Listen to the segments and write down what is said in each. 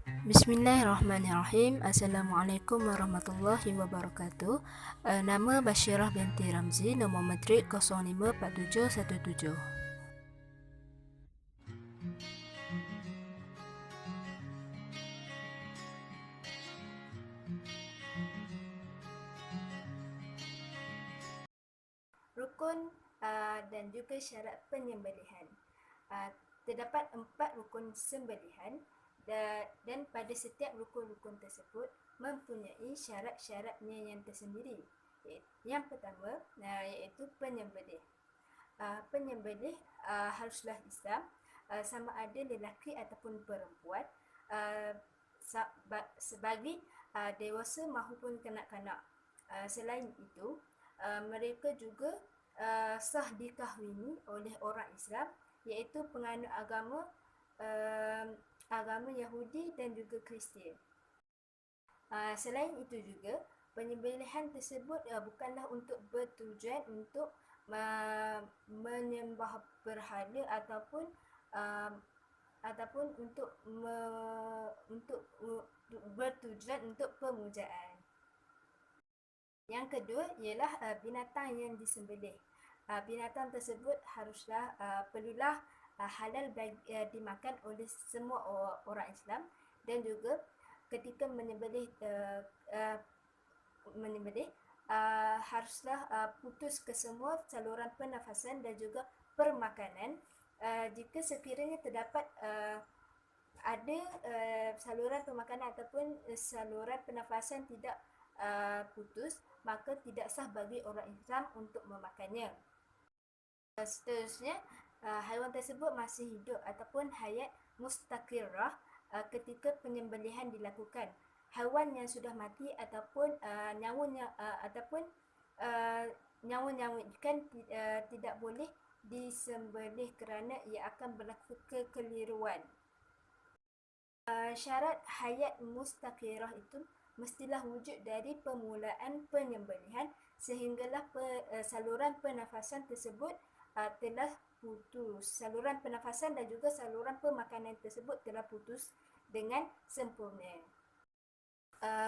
Bismillahirrahmanirrahim. Assalamualaikum warahmatullahi wabarakatuh. Nama Bashirah binti Ramzi, nombor matrik 054717. Rukun dan juga syarat penyembelihan. Terdapat 4 rukun sembelihan dan pada setiap rukun-rukun tersebut mempunyai syarat-syaratnya yang tersendiri. Yang pertama iaitu penyembelih. Penyembelih haruslah Islam, sama ada lelaki ataupun perempuan, sebagai dewasa mahupun kanak-kanak. Selain itu, mereka juga sah dikahwini oleh orang Islam, iaitu penganut agama Yahudi dan juga Kristian. Selain itu juga, penyembelihan tersebut bukanlah untuk bertujuan untuk menyembah berhala ataupun untuk bertujuan untuk pemujaan. Yang kedua ialah binatang yang disembelih. Binatang tersebut perlulah halal dimakan oleh semua orang Islam, dan juga ketika menyembelih haruslah putus kesemua saluran pernafasan dan juga permakanan. Jika sekiranya terdapat ada saluran permakanan ataupun saluran pernafasan tidak putus, maka tidak sah bagi orang Islam untuk memakannya. Seterusnya, haiwan tersebut masih hidup ataupun hayat mustaqirrah ketika penyembelihan dilakukan. Haiwan yang sudah mati ataupun nyawa-nyawa ikan tidak boleh disembelih kerana ia akan berlaku kekeliruan. Syarat hayat mustaqirrah itu mestilah wujud dari permulaan penyembelihan sehinggalah saluran pernafasan tersebut telah putus. Saluran pernafasan dan juga saluran pemakanan tersebut telah putus dengan sempurna.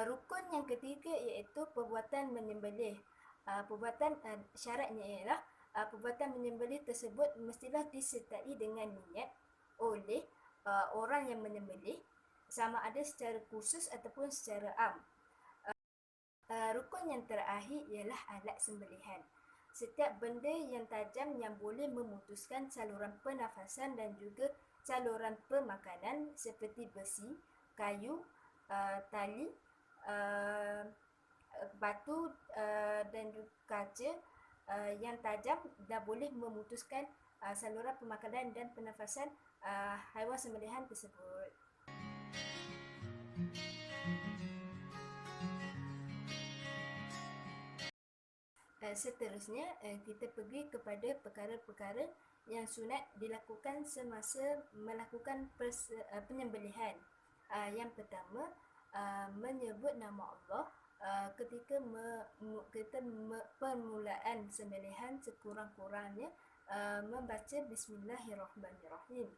Rukun yang ketiga iaitu perbuatan menyembelih. Syaratnya ialah perbuatan menyembelih tersebut mestilah disertai dengan niat oleh orang yang menyembelih, sama ada secara khusus ataupun secara am. Rukun yang terakhir ialah alat sembelihan. Setiap benda yang tajam yang boleh memutuskan saluran pernafasan dan juga saluran pemakanan seperti besi, kayu, tali, batu dan juga kaca yang tajam dah boleh memutuskan saluran pemakanan dan pernafasan haiwan sembelihan tersebut. Seterusnya, kita pergi kepada perkara-perkara yang sunat dilakukan semasa melakukan penyembelihan. Yang pertama, menyebut nama Allah ketika permulaan sembelihan, sekurang-kurangnya membaca Bismillahirrahmanirrahim.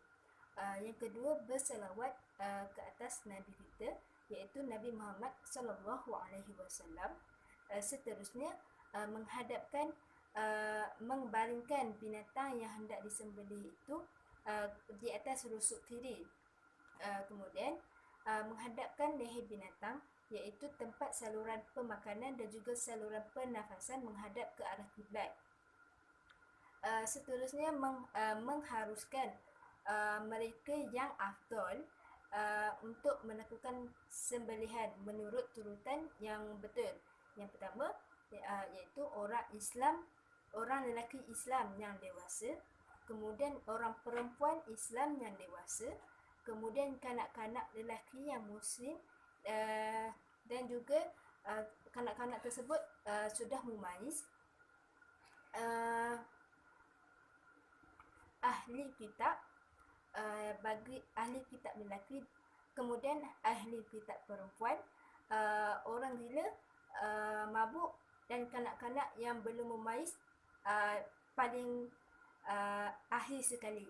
Yang kedua, berselawat ke atas Nabi kita, iaitu Nabi Muhammad SAW. Seterusnya, membaringkan binatang yang hendak disembelih itu di atas rusuk kiri. Kemudian menghadapkan leher binatang, iaitu tempat saluran pemakanan dan juga saluran pernafasan menghadap ke arah kiblat. Seterusnya mengharuskan mereka yang afdal untuk melakukan sembelihan menurut turutan yang betul. Yang pertama iaitu orang Islam, orang lelaki Islam yang dewasa, kemudian orang perempuan Islam yang dewasa, kemudian kanak-kanak lelaki yang Muslim, dan juga kanak-kanak tersebut sudah mumayyiz, ahli kitab, bagi ahli kitab lelaki, kemudian ahli kitab perempuan, orang gila, mabuk, dan kanak-kanak yang belum mumayyiz paling akhir sekali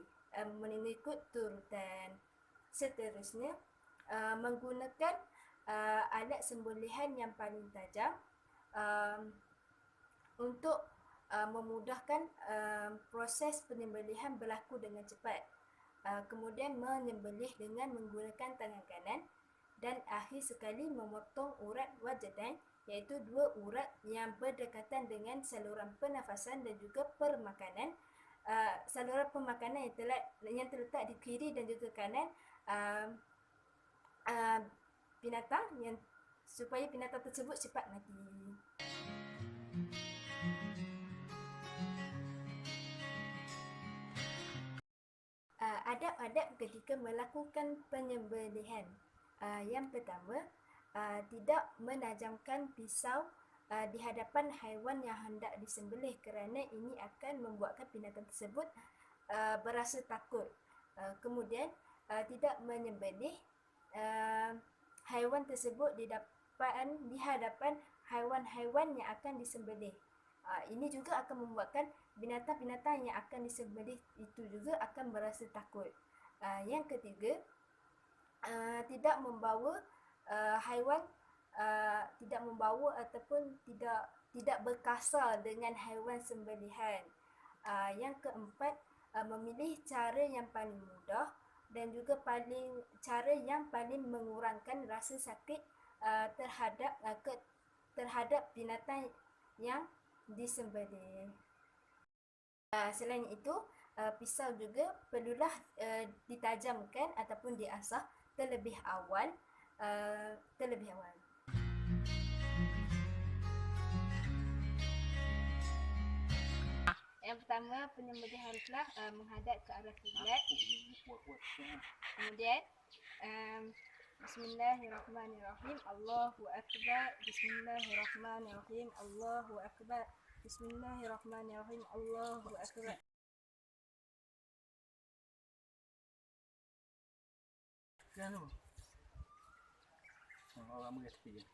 mengikut turutan. Seterusnya, menggunakan alat sembelihan yang paling tajam untuk memudahkan proses penyembelihan berlaku dengan cepat. Kemudian menyembelih dengan menggunakan tangan kanan dan akhir sekali memotong urat wajadan, iaitu dua urat yang berdekatan dengan saluran pernafasan dan juga permakanan. Saluran permakanan yang terletak di kiri dan juga kanan binatang, supaya binatang tersebut cepat mati. Adab-adab ketika melakukan penyembelihan. Yang pertama, tidak menajamkan pisau di hadapan haiwan yang hendak disembelih, kerana ini akan membuatkan binatang tersebut berasa takut. Kemudian, tidak menyembelih haiwan tersebut di hadapan haiwan-haiwan yang akan disembelih. Ini juga akan membuatkan binatang-binatang yang akan disembelih itu juga akan berasa takut. Yang ketiga, tidak membawa ataupun tidak berkasar dengan haiwan sembelihan. Yang keempat, memilih cara yang paling mudah dan juga cara yang paling mengurangkan rasa sakit terhadap binatang yang disembelih. Selain itu, pisau juga perlulah ditajamkan ataupun diasah terlebih awal. Yang pertama, penyembelihan telah menghadap ke arah kiblat. Kemudian Bismillahirrahmanirrahim. Allahu Akbar. Bismillahirrahmanirrahim. Allahu Akbar. Bismillahirrahmanirrahim. Allahu Akbar. Kan tu. Orang boleh tepi je.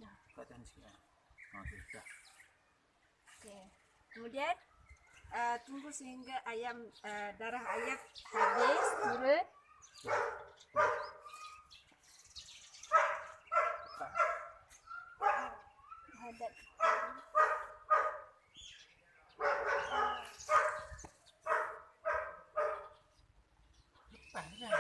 Dah. Kat atas sikit. Okey, dah. Okey. Kemudian tunggu sehingga darah ayam habis turun. Hadap. Lepas je.